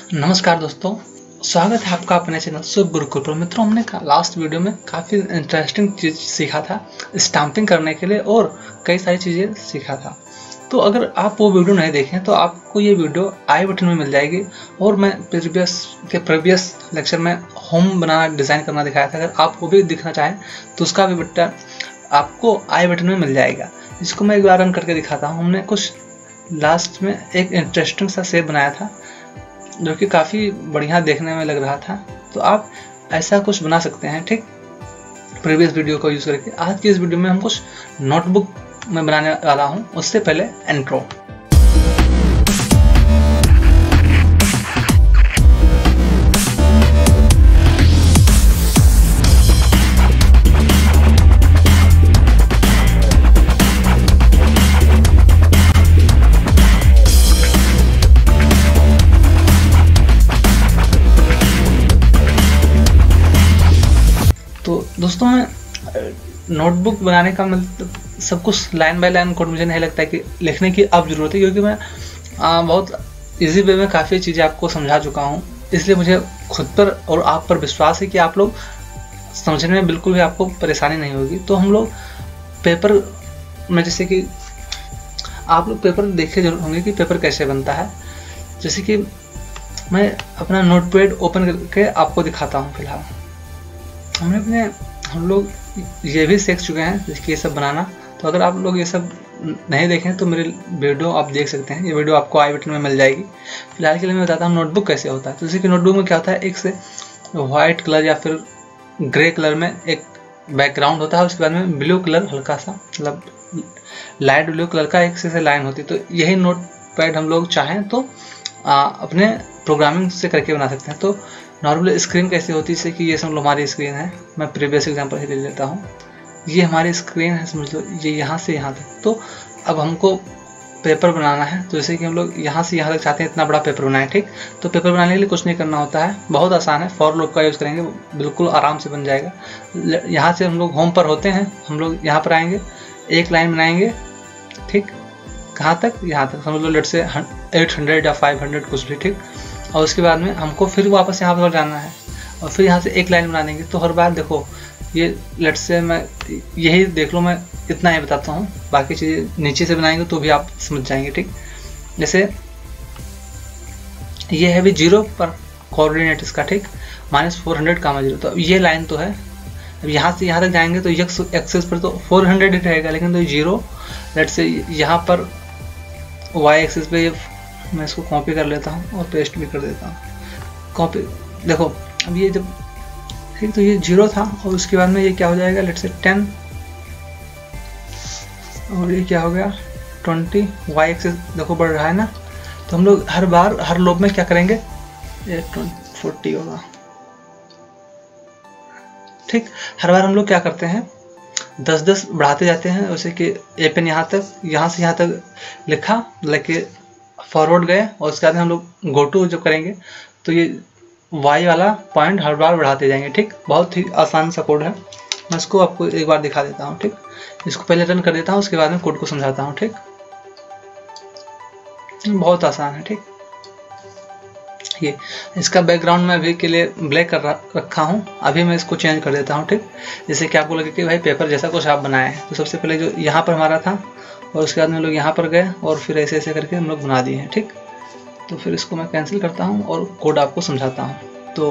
नमस्कार दोस्तों, स्वागत है आपका अपने चैनल शुभ गुरुकुल पर। मित्रों, हमने लास्ट वीडियो में काफ़ी इंटरेस्टिंग चीज़ सीखा था स्टाम्पिंग करने के लिए और कई सारी चीज़ें सीखा था। तो अगर आप वो वीडियो नहीं देखें तो आपको ये वीडियो आई बटन में मिल जाएगी। और मैं प्रीवियस लेक्चर में होम बनाना डिज़ाइन करना दिखाया था। अगर आप वो भी दिखना चाहें तो उसका भी बटन आपको आई बटन में मिल जाएगा। इसको मैं एक बार रन करके दिखाता हूँ। हमने कुछ लास्ट में एक इंटरेस्टिंग सा शेप बनाया था जो कि काफ़ी बढ़िया देखने में लग रहा था। तो आप ऐसा कुछ बना सकते हैं, ठीक, प्रीवियस वीडियो को यूज़ करके। आज की इस वीडियो में हम कुछ नोटबुक में बनाने वाला हूँ। उससे पहले इंट्रो। तो दोस्तों, मैं नोटबुक बनाने का मतलब सब कुछ लाइन बाय लाइन कोड मुझे नहीं लगता है कि लिखने की अब ज़रूरत है, क्योंकि मैं बहुत इजी वे में काफ़ी चीज़ें आपको समझा चुका हूँ। इसलिए मुझे खुद पर और आप पर विश्वास है कि आप लोग समझने में बिल्कुल भी आपको परेशानी नहीं होगी। तो हम लोग पेपर में, जैसे कि आप लोग पेपर देखे जरूर होंगे कि पेपर कैसे बनता है। जैसे कि मैं अपना नोटपैड ओपन करके आपको दिखाता हूँ। फिलहाल हम लोग ये भी सीख चुके हैं जिसकी ये सब बनाना। तो अगर आप लोग ये सब नहीं देखें तो मेरे वीडियो आप देख सकते हैं। ये वीडियो आपको आई बटन में मिल जाएगी। फिलहाल के लिए मैं बताता हूँ नोटबुक कैसे होता है। तो जैसे कि नोटबुक में क्या होता है, एक से वाइट कलर या फिर ग्रे कलर में एक बैकग्राउंड होता है। उसके बाद में ब्लू कलर, हल्का सा मतलब लाइट ब्लू कलर का एक से लाइन होती है। तो यही नोटपैड हम लोग चाहें तो अपने प्रोग्रामिंग से करके बना सकते हैं। तो नॉर्मल स्क्रीन कैसे होती है, जैसे कि ये समझ लो हमारी स्क्रीन है। मैं प्रीवियस एग्जांपल ही ले लेता हूँ। ये हमारी स्क्रीन है, समझ लो, ये यहाँ से यहाँ तक। तो अब हमको पेपर बनाना है। तो जैसे कि हम लोग यहाँ से यहाँ तक चाहते हैं इतना बड़ा पेपर बनाए, ठीक। तो पेपर बनाने के लिए कुछ नहीं करना होता है, बहुत आसान है। फॉर लूप का यूज़ करेंगे, बिल्कुल आराम से बन जाएगा। यहाँ से हम लोग होम पर होते हैं, हम लोग यहाँ पर आएंगे, एक लाइन बनाएंगे, ठीक। कहाँ तक? यहाँ तक समझ लो, लेट से 800 या 500 कुछ भी, ठीक। और उसके बाद में हमको फिर वापस यहाँ पर जाना है और फिर यहाँ से एक लाइन बना देंगे। तो हर बार देखो, ये लेट से मैं यही देख लो, मैं इतना ही बताता हूँ, बाकी चीज़ें नीचे से बनाएंगे तो भी आप समझ जाएंगे, ठीक। जैसे ये है भी 0 पर कोऑर्डिनेट इसका, ठीक, -400 कामा 0। तो अब ये लाइन तो है। अब यहाँ से यहाँ तक जाएंगे तो एक्सेस पर तो 400 ही रहेगा, लेकिन तो 0 लेट से यहाँ पर वाई एक्सेस पे मैं इसको कॉपी कर लेता हूँ और पेस्ट भी कर देता हूँ। कॉपी देखो, अब ये जब, ठीक, तो ये 0 था और उसके बाद में ये क्या हो जाएगा, लेट से 10 और ये क्या हो गया 20। वाई एक्सेस देखो बढ़ रहा है ना। तो हम लोग हर बार हर लोब में क्या करेंगे, ये 40 होगा, ठीक। हर बार हम लोग क्या करते हैं, 10-10 बढ़ाते जाते हैं। जैसे कि ए पेन यहाँ तक, यहाँ से यहाँ तक लिखा, लेके फॉरवर्ड गए और उसके बाद हम लोग गो टू जब करेंगे तो ये वाई वाला पॉइंट हर बार बढ़ाते जाएंगे, ठीक। बहुत ही आसान सा कोड है। मैं इसको आपको एक बार दिखा देता हूँ, ठीक। इसको पहले रन कर देता हूँ, उसके बाद में कोड को समझाता हूँ, ठीक। बहुत आसान है, ठीक। ये इसका बैकग्राउंड मैं अभी के लिए ब्लैक कर रखा हूँ। अभी मैं इसको चेंज कर देता हूँ, ठीक। जैसे कि आपको लगे कि भाई पेपर जैसा कुछ आप बनाए हैं। तो सबसे पहले जो यहाँ पर हमारा था और उसके बाद में लोग यहाँ पर गए और फिर ऐसे ऐसे करके हम लोग बना दिए हैं, ठीक। तो फिर इसको मैं कैंसिल करता हूँ और कोड आपको समझाता हूँ। तो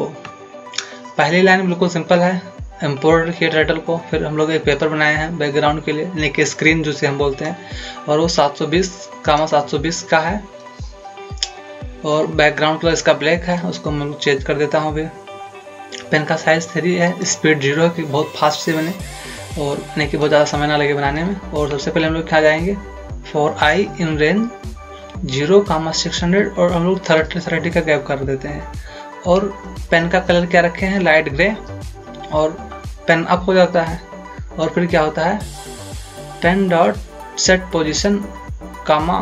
पहली लाइन बिल्कुल सिंपल है, इम्पोर्ट किया टाइटल को। फिर हम लोग एक पेपर बनाए हैं बैकग्राउंड के लिए, यानी कि स्क्रीन जिसे हम बोलते हैं, और वो 720 का है और बैकग्राउंड कलर इसका ब्लैक है। उसको मैं चेंज कर देता हूँ। अभी पेन का साइज़ 3 है, स्पीड 0 है कि बहुत फास्ट से बने और यानी कि बहुत ज़्यादा समय ना लगे बनाने में। और सबसे पहले हम लोग क्या जाएंगे, फॉर आई इन रेंज 0,600 और हम लोग 30 का गैप कर देते हैं। और पेन का कलर क्या रखे हैं, लाइट ग्रे, और पेन अप हो जाता है। और फिर क्या होता है, पेन डॉट सेट पोजिशन कामा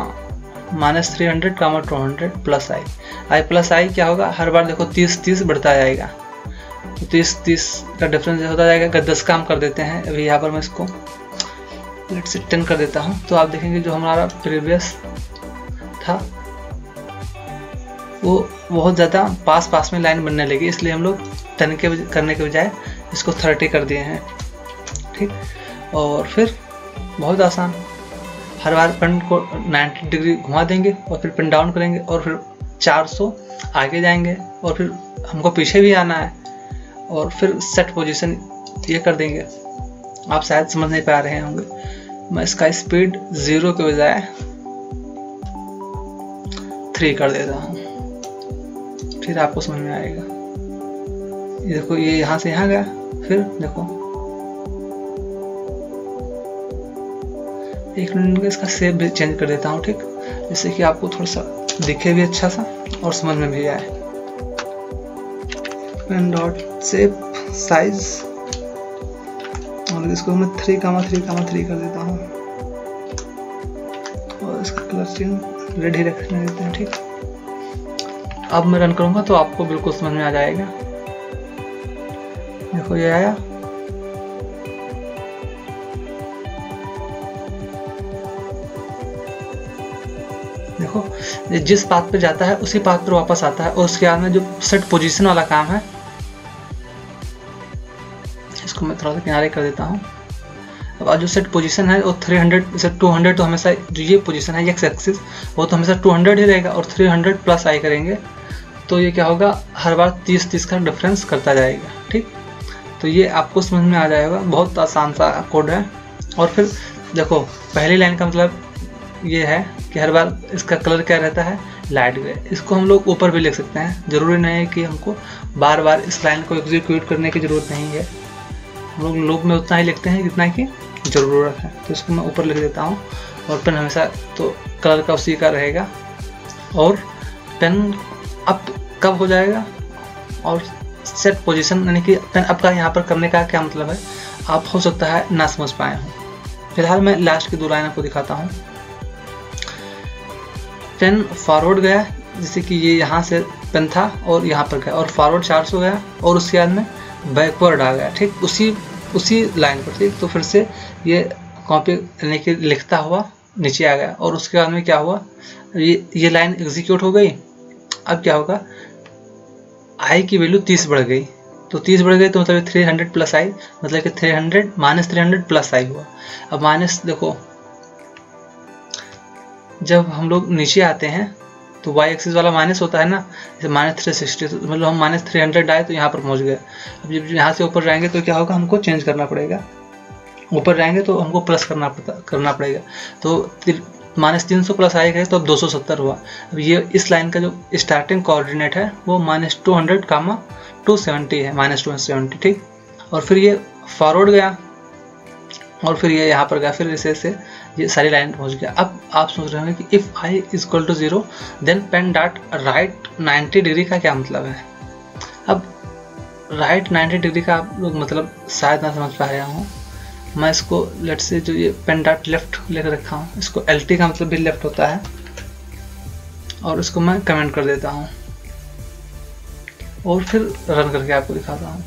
-300 कामा 200 प्लस आई प्लस आई क्या होगा, हर बार देखो 30 बढ़ता जाएगा। तो 30 का डिफरेंस होता जाएगा। अगर 10 काम कर देते हैं, अभी यहाँ पर मैं इसको लेट से 10 कर देता हूँ, तो आप देखेंगे जो हमारा प्रीवियस था वो बहुत ज़्यादा पास में लाइन बनने लगी, इसलिए हम लोग 10 के करने के बजाय इसको 30 कर दिए हैं। ठीक, और फिर बहुत आसान, हर बार पेन को 90 डिग्री घुमा देंगे और फिर पेन डाउन करेंगे और फिर 400 आगे जाएंगे और फिर हमको पीछे भी आना है और फिर सेट पोजीशन ये कर देंगे। आप शायद समझ नहीं पा रहे होंगे, मैं इसका स्पीड 0 के बजाय 3 कर देता हूँ, फिर आपको समझ में आएगा। ये देखो, ये यहाँ से यहाँ गया, फिर देखो 1 मिनट में इसका शेप भी चेंज कर देता हूँ। ठीक, जिससे कि आपको थोड़ा सा दिखे भी अच्छा सा और समझ में भी आए। पेन डॉट शेप साइज, और इसको मैं 3,3,3 कर देता हूँ और इसका कलर चेंज रेड ही रखने देते हैं। ठीक, अब मैं रन करूँगा तो आपको बिल्कुल समझ में आ जाएगा। देखो ये आया, देखो ये जिस पाथ पे जाता है उसी पाथ पर वापस आता है, और उसके बाद में जो सेट पोजीशन वाला काम है, इसको मैं थोड़ा सा किनारे कर देता हूँ। अब जो सेट पोजीशन है वो 300 से 200, तो हमेशा जो ये पोजीशन है एक्स एक्सिस, वो तो हमेशा 200 ही रहेगा, और 300 प्लस आई करेंगे तो ये क्या होगा, हर बार 30-30 का डिफरेंस करता जाएगा। ठीक, तो ये आपको समझ में आ जाएगा, बहुत आसान सा कोड है। और फिर देखो, पहली लाइन का मतलब ये है कि हर बार इसका कलर क्या रहता है, लाइट ग्रे। इसको हम लोग ऊपर भी लिख सकते हैं, जरूरी नहीं है कि हमको बार बार इस लाइन को एग्जीक्यूट करने की जरूरत नहीं है। हम लोग लूप में उतना ही लिखते हैं जितना कि ज़रूरत है, तो इसको मैं ऊपर लिख देता हूँ। और पेन हमेशा तो कलर का उसी का रहेगा। और पेन अप कब हो जाएगा, और सेट पोजीशन यानी कि पेन अप का यहाँ पर करने का क्या मतलब है, आप हो सकता है ना समझ पाए हों। फिलहाल मैं लास्ट की 2 लाइन आपको दिखाता हूँ। पेन फॉरवर्ड गया, जैसे कि ये यहाँ से पेन था और यहाँ पर गया, और फॉरवर्ड 400 गया, और उसके बाद में बैकवर्ड आ गया। ठीक, उसी लाइन पर। ठीक, तो फिर से ये कॉपी यानी कि लिखता हुआ नीचे आ गया, और उसके बाद में क्या हुआ, ये लाइन एग्जीक्यूट हो गई। अब क्या होगा, आई की वैल्यू 30 बढ़ गई, तो 30 बढ़ गई तो मतलब 300 प्लस आई, मतलब कि 300 माइनस 300 प्लस आई हुआ। अब माइनस देखो, जब हम लोग नीचे आते हैं तो वाई एक्सिस वाला माइनस होता है ना, जैसे -360, तो मतलब हम -300 आए तो यहाँ पर पहुँच गए। अब जब यहाँ से ऊपर जाएंगे तो क्या होगा, हमको चेंज करना पड़ेगा। ऊपर जाएंगे तो हमको प्लस करना पड़ेगा, तो -300 प्लस आएगा तो 270 हुआ। अब ये इस लाइन का जो स्टार्टिंग कोऑर्डिनेट है वो -200, 270 है, -270। ठीक, और फिर ये फॉरवर्ड गया, और फिर ये यहाँ पर गया, फिर इसे ये सारी लाइन पहुँच गया। अब आप सोच रहे होंगे कि if I is equal to 0 then pen dot right 90 degree का क्या मतलब है। अब राइट 90 डिग्री का आप लोग मतलब शायद ना समझ पा रहे हों। मैं इसको लेट से जो ये पेन डॉट लेफ्ट लेकर रखा हूँ, इसको LT का मतलब भी लेफ्ट होता है, और इसको मैं कमेंट कर देता हूँ और फिर रन करके आपको दिखाता हूँ।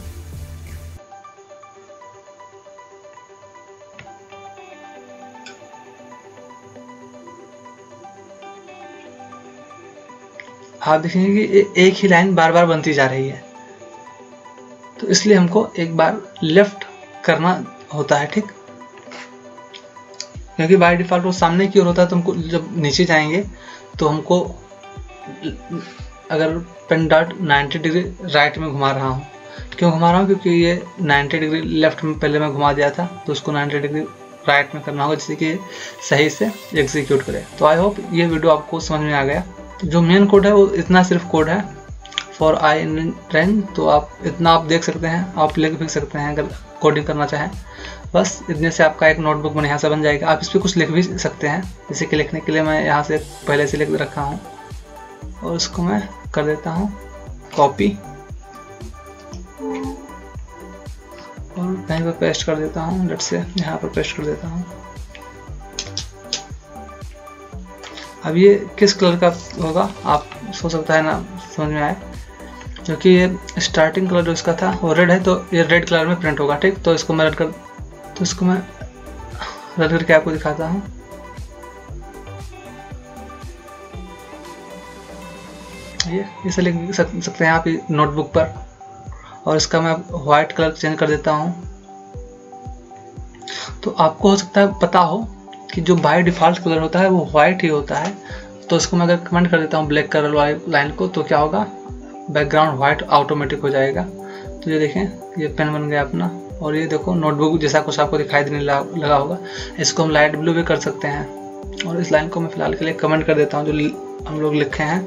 आप देखेंगे कि एक ही लाइन बार बार बनती जा रही है, तो इसलिए हमको एक बार लेफ्ट करना होता है। ठीक, क्योंकि बाय डिफॉल्ट वो सामने की ओर होता है, तो हमको जब नीचे जाएंगे तो हमको, अगर पेन डॉट 90 डिग्री राइट में घुमा रहा हूँ, क्यों घुमा रहा हूँ, क्योंकि ये 90 डिग्री लेफ्ट में पहले मैं घुमा दिया था, तो उसको 90 डिग्री राइट में करना होगा जिससे कि सही से एग्जीक्यूट करे। तो आई होप ये वीडियो आपको समझ में आ गया। जो मेन कोड है वो इतना सिर्फ कोड है फॉर आई इन रेंज, तो आप इतना आप देख सकते हैं, आप लिख भी सकते हैं अगर कोडिंग करना चाहें। बस इतने से आपका एक नोटबुक बढ़िया सा बन जाएगा। आप इस पर कुछ लिख भी सकते हैं, जैसे कि लिखने के लिए मैं यहाँ से पहले से लिख रखा हूँ, और इसको मैं कर देता हूँ कॉपी और कहीं पर पेस्ट कर देता हूँ। लेट से यहाँ पर पेस्ट कर देता हूँ। अब ये किस कलर का होगा आप सोच सकता है ना समझ में आए, क्योंकि ये स्टार्टिंग कलर जो इसका था वो रेड है, तो ये रेड कलर में प्रिंट होगा। ठीक, तो इसको मैं रन करके आपको दिखाता हूँ। ये इसे लिख सकते हैं आप नोटबुक पर। और इसका मैं वाइट कलर चेंज कर देता हूँ। तो आपको हो सकता है पता हो कि जो बाय डिफ़ॉल्ट कलर होता है वो वाइट ही होता है। तो इसको मैं अगर कमेंट कर देता हूँ ब्लैक कलर वाली लाइन को, तो क्या होगा, बैकग्राउंड वाइट ऑटोमेटिक हो जाएगा। तो ये देखें, ये पेन बन गया अपना। और ये देखो नोटबुक जैसा कुछ आपको दिखाई देने लगा होगा। इसको हम लाइट ब्लू भी कर सकते हैं। और इस लाइन को मैं फिलहाल के लिए कमेंट कर देता हूँ जो हम लोग लिखे हैं।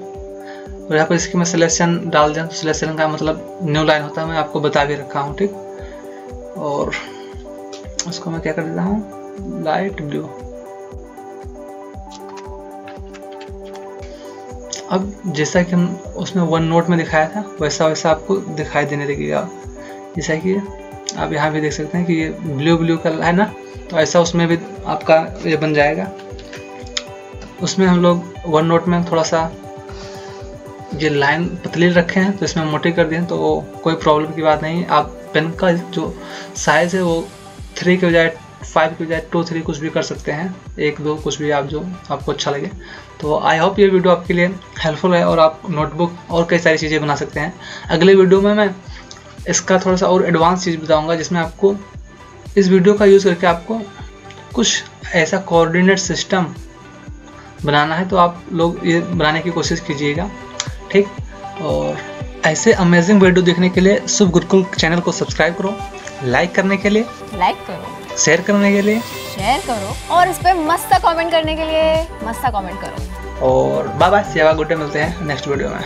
और यहाँ पर इसकी मैं सिलेक्शन डाल दें, तो सिलेक्शन का मतलब न्यू लाइन होता है, मैं आपको बता भी रखा हूँ, ठीक। और उसको मैं क्या कर देता हूँ, लाइट ब्लू। अब जैसा कि हम उसमें वन नोट में दिखाया था वैसा वैसा आपको दिखाई देने लगेगा। जैसा कि आप यहाँ भी देख सकते हैं कि ये ब्लू ब्लू का है ना, तो ऐसा उसमें भी आपका ये बन जाएगा। उसमें हम लोग वन नोट में थोड़ा सा ये लाइन पतली रखे हैं, तो इसमें मोटी कर दिए, तो कोई प्रॉब्लम की बात नहीं। आप पेन का जो साइज़ है वो 3 के बजाय 5 के बजाय 2, 3 कुछ भी कर सकते हैं, 1, 2 कुछ भी आप जो आपको अच्छा लगे। तो आई होप ये वीडियो आपके लिए हेल्पफुल है और आप नोटबुक और कई सारी चीज़ें बना सकते हैं। अगले वीडियो में मैं इसका थोड़ा सा और एडवांस चीज़ बताऊंगा, जिसमें आपको इस वीडियो का यूज़ करके आपको कुछ ऐसा कोऑर्डिनेट सिस्टम बनाना है। तो आप लोग ये बनाने की कोशिश कीजिएगा, ठीक। और ऐसे अमेजिंग वीडियो देखने के लिए शुभ गुरुकुल चैनल को सब्सक्राइब करो, लाइक करने के लिए लाइक करो, शेयर करने के लिए शेयर करो, और इस पे मस्त कमेंट करने के लिए मस्त कमेंट करो। और बाय बाय, सेवा गुड डे, मिलते हैं नेक्स्ट वीडियो में।